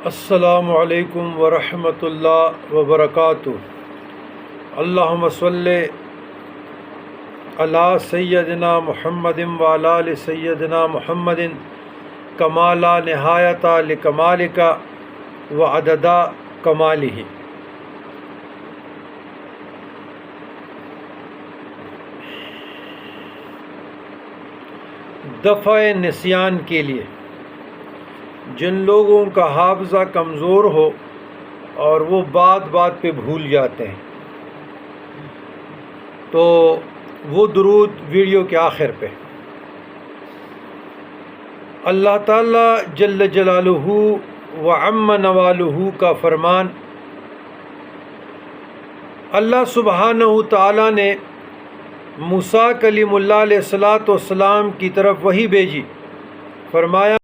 السلام علیکم ورحمۃ اللہ وبرکاتہ۔ اللہم صلی علی سیدنا محمد وعلی آل سیدنا محمد کما لا نہایت لکمالک وعدد کمالہ۔ دفع نسیان کے لیے جن لوگوں کا حافظہ کمزور ہو اور وہ بات بات پہ بھول جاتے ہیں تو وہ درود ویڈیو کے آخر پہ اللہ تعالی جل جلالہ وعم نوالہ کا فرمان، اللہ سبحانہ تعالیٰ نے موسیٰ کلیم اللہ علیہ الصلوۃ والسلام کی طرف وحی بھیجی، فرمایا